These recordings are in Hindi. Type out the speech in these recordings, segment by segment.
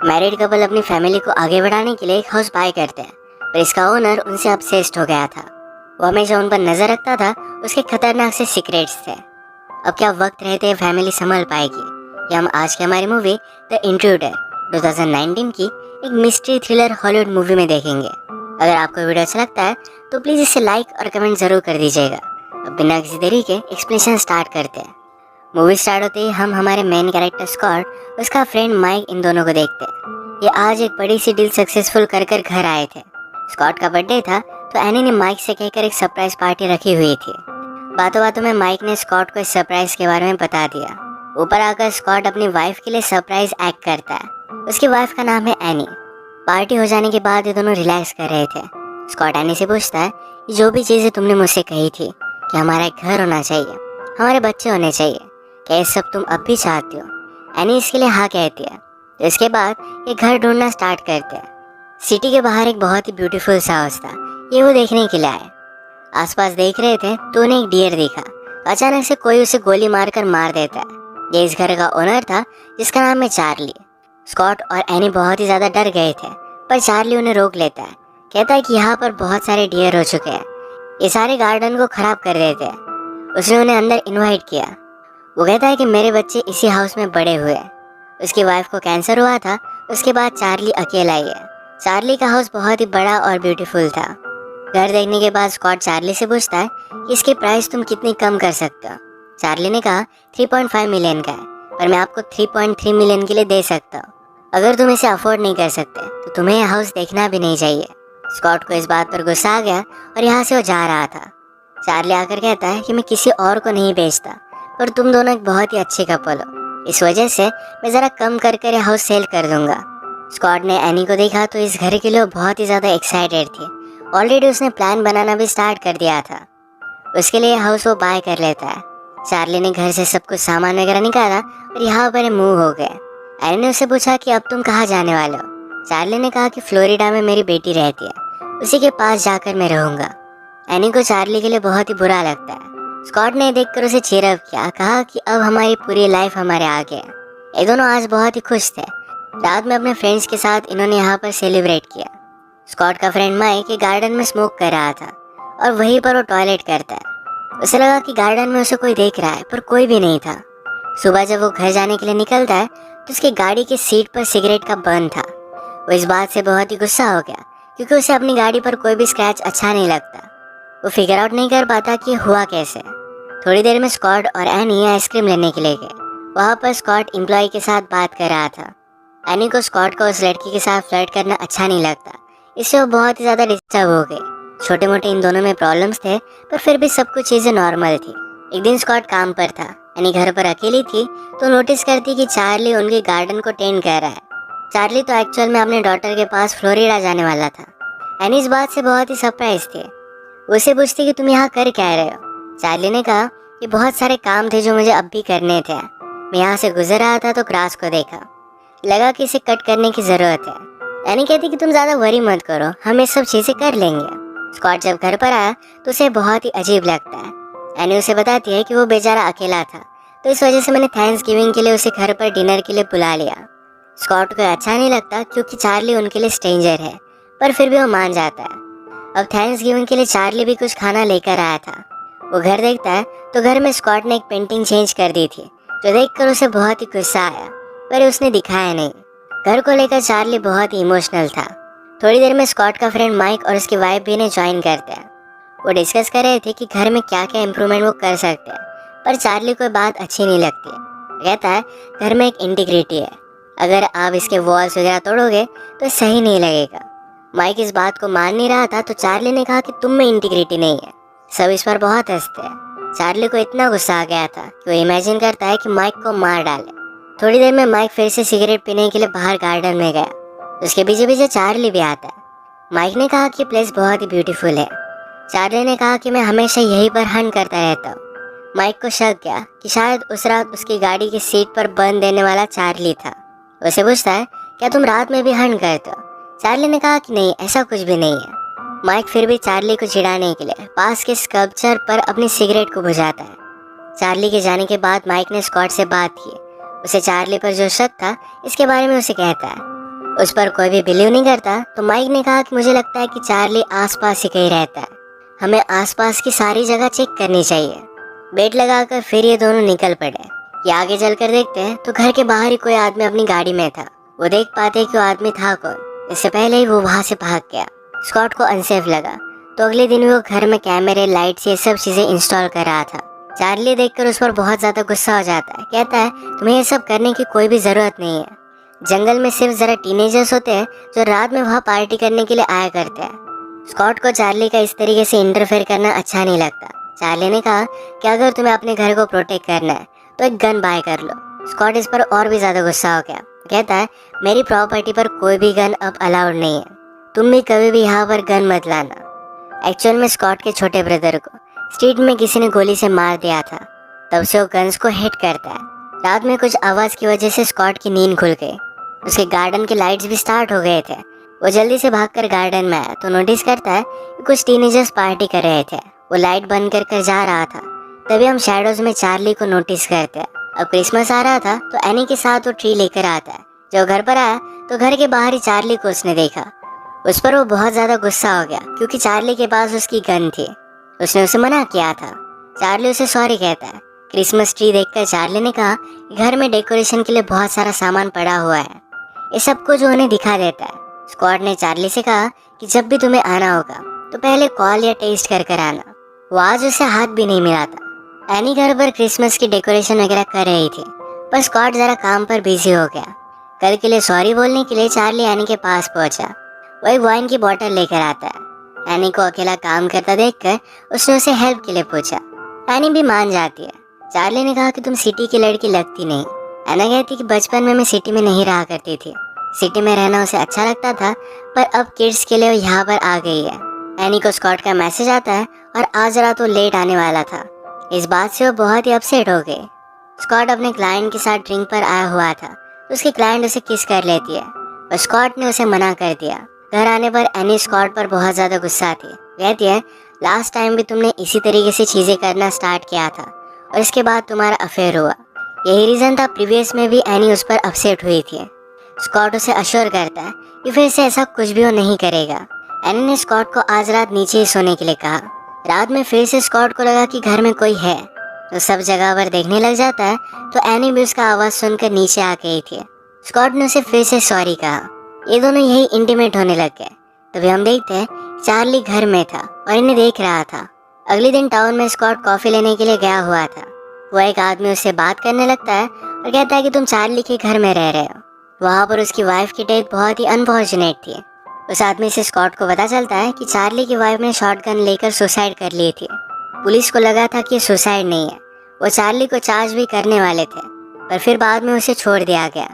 मैरिड कपल अपनी फैमिली को आगे बढ़ाने के लिए एक हाउस बाय करते हैं, पर इसका ओनर उनसे ऑब्सेस्ड हो गया था। वो हमेशा उन पर नजर रखता था, उसके खतरनाक से सीक्रेट्स थे। अब क्या वक्त रहते फैमिली संभल पाएगी? ये हम आज की हमारी मूवी द इंट्रूडर 2019 की एक मिस्ट्री थ्रिलर हॉलीवुड मूवी में देखेंगे। अगर आपको वीडियो अच्छा लगता है तो प्लीज़ इसे लाइक और कमेंट जरूर कर दीजिएगा। अब बिना किसी देरी के एक्सप्लेनेशन स्टार्ट करते हैं। मूवी स्टार्ट होते ही हम हमारे मेन कैरेक्टर स्कॉट, उसका फ्रेंड माइक, इन दोनों को देखते हैं। ये आज एक बड़ी सी डील सक्सेसफुल कर घर आए थे। स्कॉट का बर्थडे था तो एनी ने माइक से कहकर एक सरप्राइज पार्टी रखी हुई थी। बातों बातों में माइक ने स्कॉट को इस सरप्राइज के बारे में बता दिया। ऊपर आकर स्कॉट अपनी वाइफ के लिए सरप्राइज एक्ट करता है। उसकी वाइफ का नाम है एनी। पार्टी हो जाने के बाद ये दोनों रिलैक्स कर रहे थे। स्कॉट एनी से पूछता है, जो भी चीज़ें तुमने मुझसे कही थी कि हमारा एक घर होना चाहिए, हमारे बच्चे होने चाहिए, क्या ये सब तुम अब भी चाहती हो? एनी इसके लिए हाँ कहती है। तो इसके बाद ये घर ढूंढना स्टार्ट करते हैं। सिटी के बाहर एक बहुत ही ब्यूटीफुल सा हाउस था। ये वो देखने के लिए आए। आसपास देख रहे थे तो उन्हें एक डियर दिखा। अचानक से कोई उसे गोली मारकर मार देता है। ये इस घर का ओनर था, जिसका नाम है चार्ली। स्कॉट और एनी बहुत ही ज़्यादा डर गए थे, पर चार्ली उन्हें रोक लेता है। कहता है कि यहाँ पर बहुत सारे डियर हो चुके हैं, ये सारे गार्डन को खराब कर देते हैं। उसने उन्हें अंदर इन्वाइट किया। वो कहता है कि मेरे बच्चे इसी हाउस में बड़े हुए। उसकी वाइफ को कैंसर हुआ था। उसके बाद चार्ली अकेला ही है। चार्ली का हाउस बहुत ही बड़ा और ब्यूटीफुल था। घर देखने के बाद स्कॉट चार्ली से पूछता है कि इसकी प्राइस तुम कितनी कम कर सकते हो? चार्ली ने कहा 3.5 मिलियन का है, पर मैं आपको 3.3 मिलियन के लिए दे सकता हूँ। अगर तुम इसे अफोर्ड नहीं कर सकते तो तुम्हें यह हाउस देखना भी नहीं चाहिए। स्कॉट को इस बात पर गुस्सा आ गया और यहाँ से वो जा रहा था। चार्ली आकर कहता है कि मैं किसी और को नहीं बेचता, पर तुम दोनों एक बहुत ही अच्छे कपल हो, इस वजह से मैं ज़रा कम कर कर हाउस सेल कर दूंगा। स्कॉट ने एनी को देखा तो इस घर के लिए बहुत ही ज़्यादा एक्साइटेड थी। ऑलरेडी उसने प्लान बनाना भी स्टार्ट कर दिया था। उसके लिए हाउस वो बाय कर लेता है। चार्ली ने घर से सब कुछ सामान वगैरह निकाला और यहाँ पर मूव हो गए। एनी ने उससे पूछा कि अब तुम कहाँ जाने वाले हो? चार्ली ने कहा कि फ्लोरिडा में मेरी बेटी रहती है, उसी के पास जाकर मैं रहूँगा। एनी को चार्ली के लिए बहुत ही बुरा लगता है। स्कॉट ने देखकर उसे चीयरअप किया, कहा कि अब हमारी पूरी लाइफ हमारे आगे है। ये दोनों आज बहुत ही खुश थे। रात में अपने फ्रेंड्स के साथ इन्होंने यहाँ पर सेलिब्रेट किया। स्कॉट का फ्रेंड माइक एक गार्डन में स्मोक कर रहा था और वहीं पर वो टॉयलेट करता है। उसे लगा कि गार्डन में उसे कोई देख रहा है, पर कोई भी नहीं था। सुबह जब वो घर जाने के लिए निकलता है तो उसकी गाड़ी की सीट पर सिगरेट का बर्न था। वो इस बात से बहुत ही गुस्सा हो गया, क्योंकि उसे अपनी गाड़ी पर कोई भी स्क्रैच अच्छा नहीं लगता। वो फिगर आउट नहीं कर पाता कि हुआ कैसे। थोड़ी देर में स्कॉट और एनी आइसक्रीम लेने के लिए गए। वहाँ पर स्कॉट एम्प्लॉय के साथ बात कर रहा था। एनी को स्कॉट को उस लड़की के साथ फ्लर्ट करना अच्छा नहीं लगता, इससे वो बहुत ही ज़्यादा डिस्टर्ब हो गई। छोटे मोटे इन दोनों में प्रॉब्लम्स थे, पर फिर भी सब कुछ चीज़ें नॉर्मल थी। एक दिन स्कॉट काम पर था, एनी घर पर अकेली थी, तो नोटिस करती कि चार्ली उनके गार्डन को टेंड कर रहा है। चार्ली तो एक्चुअल में अपने डॉटर के पास फ्लोरिडा जाने वाला था। एनी इस बात से बहुत ही सरप्राइज थी। उसे पूछती कि तुम यहाँ कर क्या रहे हो? चार्ली ने कहा कि बहुत सारे काम थे जो मुझे अब भी करने थे। मैं यहाँ से गुजर रहा था तो ग्रास को देखा, लगा कि इसे कट करने की ज़रूरत है। एनी कहती कि तुम ज़्यादा वरी मत करो, हम ये सब चीज़ें कर लेंगे। स्कॉट जब घर पर आया तो उसे बहुत ही अजीब लगता है। एनी उसे बताती है कि वो बेचारा अकेला था, तो इस वजह से मैंने थैंक्सगिविंग के लिए उसे घर पर डिनर के लिए बुला लिया। स्कॉट को अच्छा नहीं लगता क्योंकि चार्ली उनके लिए स्ट्रेंजर है, पर फिर भी वो मान जाता है। अब थैंक्सगिविंग के लिए चार्ली भी कुछ खाना लेकर आया था। वो घर देखता है तो घर में स्कॉट ने एक पेंटिंग चेंज कर दी थी, जो देखकर उसे बहुत ही गुस्सा आया, पर उसने दिखाया नहीं। घर को लेकर चार्ली बहुत ही इमोशनल था। थोड़ी देर में स्कॉट का फ्रेंड माइक और उसकी वाइफ भी इन्हें ज्वाइन करते हैं। वो डिस्कस कर रहे थे कि घर में क्या क्या इम्प्रूवमेंट वो कर सकते हैं, पर चार्ली को बात अच्छी नहीं लगती। कहता है घर में एक इंटीग्रिटी है, अगर आप इसके वॉल्स वगैरह तोड़ोगे तो सही नहीं लगेगा। माइक इस बात को मान नहीं रहा था, तो चार्ली ने कहा कि तुम में इंटीग्रिटी नहीं है। सब इस पर बहुत हंसते हैं। चार्ली को इतना गुस्सा आ गया था कि वो इमेजिन करता है कि माइक को मार डाले। थोड़ी देर में माइक फिर से सिगरेट पीने के लिए बाहर गार्डन में गया। उसके पीछे पीछे चार्ली भी आता है। माइक ने कहा कि प्लेस बहुत ही ब्यूटीफुल है। चार्ली ने कहा कि मैं हमेशा यहीं पर हंट करता रहता हूँ। माइक को शक गया कि शायद उस रात उसकी गाड़ी की सीट पर बर्न देने वाला चार्ली था। उसे पूछता है, क्या तुम रात में भी हंट करते हो? चार्ली ने कहा कि नहीं, ऐसा कुछ भी नहीं है। माइक फिर भी चार्ली को चिढ़ाने के लिए पास के स्कल्पचर पर अपनी सिगरेट को बुझाता है। चार्ली के जाने के बाद माइक ने स्कॉट से बात की। उसे चार्ली पर जो शक था इसके बारे में उसे कहता है। उस पर कोई भी बिलीव नहीं करता तो माइक ने कहा कि मुझे लगता है कि चार्ली आसपास ही कहीं रहता है, हमें आसपास की सारी जगह चेक करनी चाहिए। बेट लगाकर फिर ये दोनों निकल पड़े। ये आगे चलकर देखते हैं तो घर के बाहर ही कोई आदमी अपनी गाड़ी में था। वो देख पाते कि वो आदमी था कौन। इससे पहले ही वो वहां से भाग गया। स्कॉट को अनसेफ लगा तो अगले दिन वो घर में कैमरे, लाइट्स, ये सब चीजें इंस्टॉल कर रहा था। चार्ली देखकर उस पर बहुत ज्यादा गुस्सा हो जाता है। कहता है तुम्हें ये सब करने की कोई भी जरूरत नहीं है। जंगल में सिर्फ जरा टीनेजर्स होते हैं जो रात में वहाँ पार्टी करने के लिए आया करते हैं। स्कॉट को चार्ली का इस तरीके से इंटरफेयर करना अच्छा नहीं लगता। चार्ली ने कहा कि अगर तुम्हें अपने घर को प्रोटेक्ट करना है तो एक गन बाय कर लो। स्कॉट इस पर और भी ज्यादा गुस्सा हो गया। कहता है मेरी प्रॉपर्टी पर कोई भी गन अब अलाउड नहीं है, तुम भी कभी भी यहाँ पर गन मत लाना। एक्चुअल में स्कॉट के छोटे ब्रदर को स्ट्रीट में किसी ने गोली से मार दिया था। तब से वो गन्स को हिट करता है। रात में कुछ आवाज की वजह से स्कॉट की नींद खुल गई। उसके गार्डन के लाइट्स भी स्टार्ट हो गए थे। वो जल्दी से भागकर गार्डन में आया तो नोटिस करता है कि कुछ टीनेजर्स पार्टी कर रहे थे। वो लाइट बंद कर जा रहा था। तभी हम शैडोज में चार्ली को नोटिस करते हैं। अब क्रिसमस आ रहा था तो एनी के साथ वो ट्री लेकर आता है। जब घर पर आया तो घर के बाहर ही चार्ली को उसने देखा। उस पर वो बहुत ज्यादा गुस्सा हो गया क्योंकि चार्ली के पास उसकी गन थी। उसने उसे मना किया था। चार्ली उसे सॉरी कहता है। क्रिसमस ट्री देखकर चार्ली ने कहा घर में डेकोरेशन के लिए बहुत सारा सामान पड़ा हुआ है, ये सब कुछ उन्हें दिखा देता है। स्कॉट ने चार्ली से कहा कि जब भी तुम्हें आना होगा तो पहले कॉल या टेस्ट कर आना। वो आज उसे हाथ भी नहीं मिला था। एनी घर पर क्रिसमस की डेकोरेशन वगैरह कर रही थी पर स्कॉट जरा काम पर बिजी हो गया। कल के लिए सॉरी बोलने के लिए चार्ली एनी के पास पहुंचा। वो एक वाइन की बोतल लेकर आता है। एनी को अकेला काम करता देखकर उसने उसे हेल्प के लिए पूछा। एनी भी मान जाती है। चार्ली ने कहा कि तुम सिटी की लड़की लगती नहीं। एना कहती कि बचपन में मैं सिटी में नहीं रहा करती थी, सिटी में रहना उसे अच्छा लगता था पर अब किड्स के लिए वो यहाँ पर आ गई है। एनी को स्कॉट का मैसेज आता है और आज रात वो लेट आने वाला था। इस बात से वो बहुत ही अपसेट हो गई। स्कॉट अपने क्लाइंट के साथ ड्रिंक पर आया हुआ था तो उसकी क्लाइंट उसे किस कर लेती है पर स्कॉट ने उसे मना कर दिया। घर आने पर एनी स्कॉट पर बहुत ज़्यादा गुस्सा थी। कहती है लास्ट टाइम भी तुमने इसी तरीके से चीज़ें करना स्टार्ट किया था और इसके बाद तुम्हारा अफेयर हुआ। यही रीज़न था प्रीवियस में भी एनी उस पर अपसेट हुई थी। स्कॉट उसे अश्योर करता है कि फिर से ऐसा कुछ भी वो नहीं करेगा। एनी ने स्कॉट को आज रात नीचे ही सोने के लिए कहा। रात में फिर से स्कॉट को लगा कि घर में कोई है तो सब जगह पर देखने लग जाता है तो एनी भी उसका आवाज़ सुनकर नीचे आ गई थी। स्कॉट ने उसे फिर से सॉरी कहा। ये दोनों यही इंटीमेट होने लग गए। तभी हम देखते हैं चार्ली घर में था और इन्हें देख रहा था। अगले दिन टाउन में स्कॉट कॉफ़ी लेने के लिए गया हुआ था। वो एक आदमी उससे बात करने लगता है और कहता है कि तुम चार्ली के घर में रह रहे हो। वहाँ पर उसकी वाइफ की डेथ बहुत ही अनफॉर्चुनेट थी। उस आदमी से स्कॉट को पता चलता है कि चार्ली की वाइफ ने शॉटगन लेकर सुसाइड कर ली थी। पुलिस को लगा था कि ये सुसाइड नहीं है, वो चार्ली को चार्ज भी करने वाले थे पर फिर बाद में उसे छोड़ दिया गया।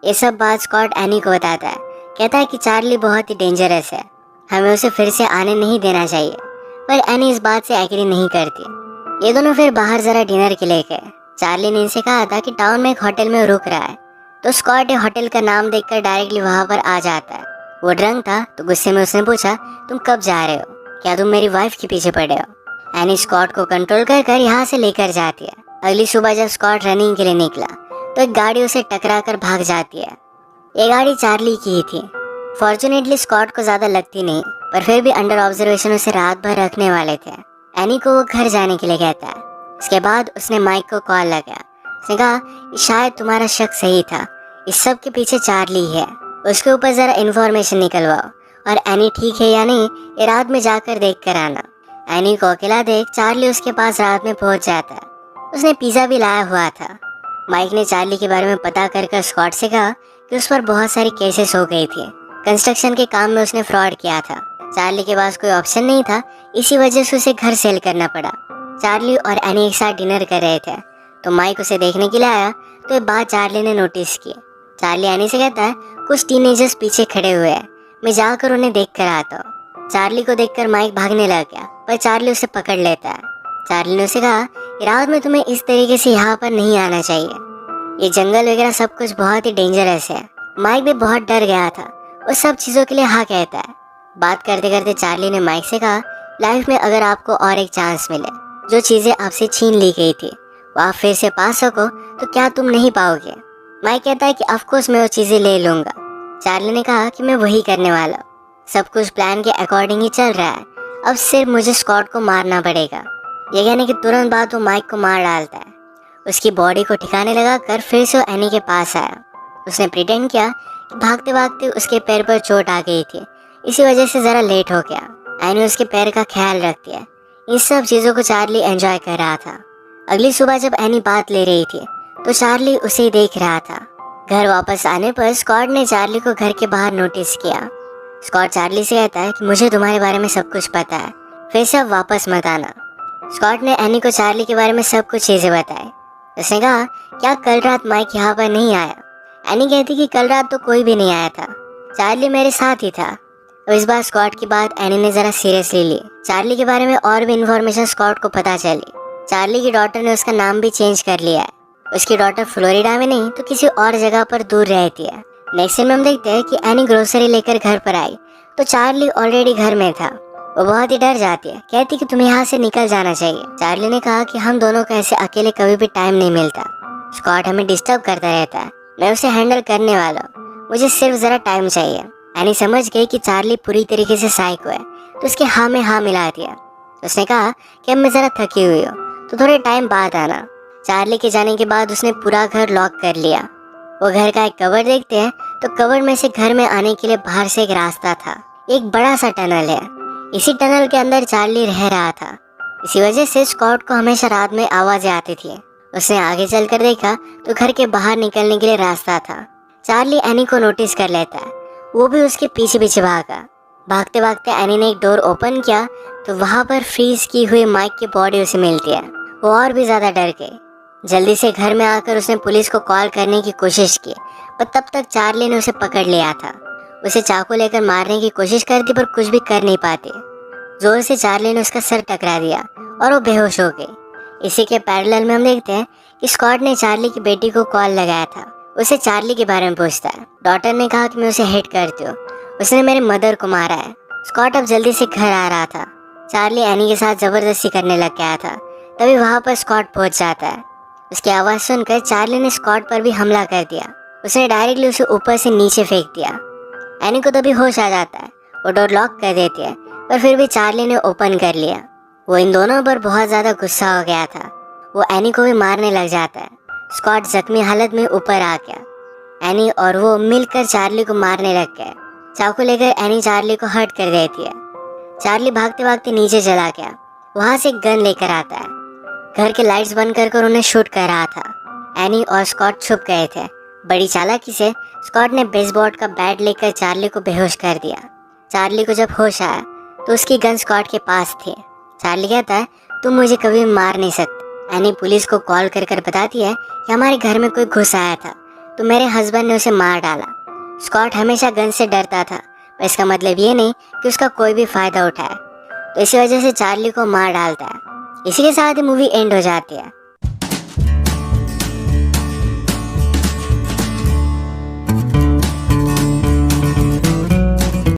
ये सब बात स्कॉट एनी को बताता है। कहता है कि चार्ली बहुत ही डेंजरस है, हमें उसे फिर से आने नहीं देना चाहिए पर एनी इस बात से एग्री नहीं करती। ये दोनों फिर बाहर जरा डिनर के लिए गए। चार्ली ने इनसे कहा था कि टाउन में एक होटल में रुक रहा है तो स्कॉट होटल का नाम देखकर डायरेक्टली वहाँ पर आ जाता है। वो ड्रंक था तो गुस्से में उसने पूछा तुम कब जा रहे हो, क्या तुम मेरी वाइफ के पीछे पड़े हो। एनी स्कॉट को कंट्रोल कर यहाँ से लेकर जाती है। अगली सुबह जब स्कॉट रनिंग के लिए निकला तो एक गाड़ी उसे टकरा कर भाग जाती है। ये गाड़ी चार्ली की ही थी। फॉर्चुनेटली स्कॉट को ज्यादा लगती नहीं पर फिर भी अंडर ऑब्जर्वेशन उसे रात भर रखने वाले थे। एनी को वो घर जाने के लिए कहता है। इसके बाद उसने माइक को कॉल लगाया। उसने कहा शायद तुम्हारा शक सही था, इस सब के पीछे चार्ली है, उसके ऊपर जरा इन्फॉर्मेशन निकलवाओ और एनी ठीक है या नहीं ये रात में जाकर देख कर आना। एनी को अकेला देख चार्ली उसके पास रात में पहुंच जाता है। उसने पिज़्ज़ा भी लाया हुआ था। माइक ने चार्ली के बारे में पता कर स्कॉट से कहा कि उस पर बहुत सारी केसेस हो गई थी। कंस्ट्रक्शन के काम में उसने फ्रॉड किया था। चार्ली के पास कोई ऑप्शन नहीं था, इसी वजह से उसे घर सेल करना पड़ा। चार्ली और एनी एक साथ डिनर कर रहे थे तो माइक उसे देखने के लिए आया तो ये बात चार्ली ने नोटिस की। चार्ली एनी से कहता है कुछ टीनेजर्स पीछे खड़े हुए हैं, मैं जाकर उन्हें देख कर आता हूँ। चार्ली को देखकर माइक भागने लग गया पर चार्ली उसे पकड़ लेता है। चार्ली ने उसे कहा रात में तुम्हें इस तरीके से यहाँ पर नहीं आना चाहिए, ये जंगल वगैरह सब कुछ बहुत ही डेंजरस है। माइक भी बहुत डर गया था, वो सब चीज़ों के लिए हाँ कहता है। बात करते करते चार्ली ने माइक से कहा लाइफ में अगर आपको और एक चांस मिले, जो चीज़ें आपसे छीन ली गई थी वो आप फिर से पा सको तो क्या तुम नहीं पाओगे। माइक कहता है कि ऑफकोर्स मैं वो चीज़ें ले लूँगा। चार्ली ने कहा कि मैं वही करने वाला हूँ। सब कुछ प्लान के अकॉर्डिंग ही चल रहा है, अब सिर्फ मुझे स्कॉट को मारना पड़ेगा। ये कहने के तुरंत बाद वो माइक को मार डालता है। उसकी बॉडी को ठिकाने लगाकर फिर से वो एनी के पास आया। उसने प्रिटेंड किया कि भागते भागते उसके पैर पर चोट आ गई थी, इसी वजह से ज़रा लेट हो गया। एनी उसके पैर का ख्याल रखती है। इन सब चीज़ों को चार्ली एंजॉय कर रहा था। अगली सुबह जब एनी बात ले रही थी तो चार्ली उसे देख रहा था। घर वापस आने पर स्कॉट ने चार्ली को घर के बाहर नोटिस किया। स्कॉट चार्ली से कहता है कि मुझे तुम्हारे बारे में सब कुछ पता है, फिर से अब वापस मत आना। स्कॉट ने एनी को चार्ली के बारे में सब कुछ चीज़ें बताई। उसने कहा क्या कल रात माइक यहाँ पर नहीं आया? एनी कहती कि कल रात तो कोई भी नहीं आया था, चार्ली मेरे साथ ही था। अब इस बार स्कॉट की बात एनी ने ज़रा सीरियसली ली। चार्ली के बारे में और भी इन्फॉर्मेशन स्कॉट को पता चली। चार्ली की डॉटर ने उसका नाम भी चेंज कर लिया है। उसकी डॉटर फ्लोरिडा में नहीं तो किसी और जगह पर दूर रहती है। नेक्स्ट सीन में हम देखते हैं कि एनी ग्रोसरी लेकर घर पर आई तो चार्ली ऑलरेडी घर में था। वो बहुत ही डर जाती है, कहती कि तुम्हें यहाँ से निकल जाना चाहिए। चार्ली ने कहा कि हम दोनों को ऐसे अकेले कभी भी टाइम नहीं मिलता। स्कॉट हमें डिस्टर्ब करता रहता है, मैं उसे हैंडल करने वाला हूँ, मुझे सिर्फ ज़रा टाइम चाहिए। एनी समझ गई कि चार्ली पूरी तरीके से साइको है तो उसके हाँ में हाँ मिला दिया। उसने कहा कि अब मैं ज़रा थकी हुई हूँ तो थोड़े टाइम बाद आना। चार्ली के जाने के बाद उसने पूरा घर लॉक कर लिया। वो घर का एक कवर देखते हैं तो कवर में से घर में आने के लिए बाहर से एक रास्ता था। एक बड़ा सा टनल है, इसी टनल के अंदर चार्ली रह रहा था। इसी वजह से स्कॉट को हमेशा रात में आवाज़ें आती थी। उसने आगे चलकर देखा तो घर के बाहर निकलने के लिए रास्ता था। चार्ली एनी को नोटिस कर लेता है, वो भी उसके पीछे पीछे भागा। भागते भागते एनी ने एक डोर ओपन किया तो वहाँ पर फ्रीज की हुई माइक की बॉडी उसे मिलती है। वो और भी ज़्यादा डर गई। जल्दी से घर में आकर उसने पुलिस को कॉल करने की कोशिश की, पर तब तक चार्ली ने उसे पकड़ लिया था। उसे चाकू लेकर मारने की कोशिश करती पर कुछ भी कर नहीं पाती। जोर से चार्ली ने उसका सर टकरा दिया और वो बेहोश हो गई। इसी के पैरेलल में हम देखते हैं कि स्कॉट ने चार्ली की बेटी को कॉल लगाया था। उसे चार्ली के बारे में पूछता है। डॉटर ने कहा कि मैं उसे हेट करती हूँ, उसने मेरे मदर को मारा है। स्कॉट अब जल्दी से घर आ रहा था। चार्ली एनी के साथ ज़बरदस्ती करने लग गया था, तभी वहाँ पर स्कॉट पहुँच जाता है। उसकी आवाज़ सुनकर चार्ली ने स्कॉट पर भी हमला कर दिया। उसने डायरेक्टली उसे ऊपर से नीचे फेंक दिया। एनी को तभी होश आ जाता है, वो डोर लॉक कर देती है, पर फिर भी चार्ली ने ओपन कर लिया। वो इन दोनों पर बहुत ज़्यादा गुस्सा हो गया था। वो एनी को भी मारने लग जाता है। स्कॉट जख्मी हालत में ऊपर आ गया। एनी और वो मिलकर चार्ली को मारने लग गए। चाकू लेकर एनी चार्ली को हर्ट कर देती है। चार्ली भागते भागते नीचे चला गया। वहाँ से एक गन लेकर आता है। घर के लाइट्स बंद कर उन्हें शूट कर रहा था। एनी और स्कॉट छुप गए थे। बड़ी चालाकी से स्कॉट ने बेसबॉल का बैट लेकर चार्ली को बेहोश कर दिया। चार्ली को जब होश आया तो उसकी गन स्कॉट के पास थी। चार्ली कहता है तुम मुझे कभी मार नहीं सकते। एनी पुलिस को कॉल कर बताती है कि हमारे घर में कोई घुस आया था तो मेरे हस्बैंड ने उसे मार डाला। स्कॉट हमेशा गन से डरता था, पर इसका मतलब ये नहीं कि उसका कोई भी फ़ायदा उठाए, तो इसी वजह से चार्ली को मार डालता है। इसी के साथ ही मूवी एंड हो जाती है।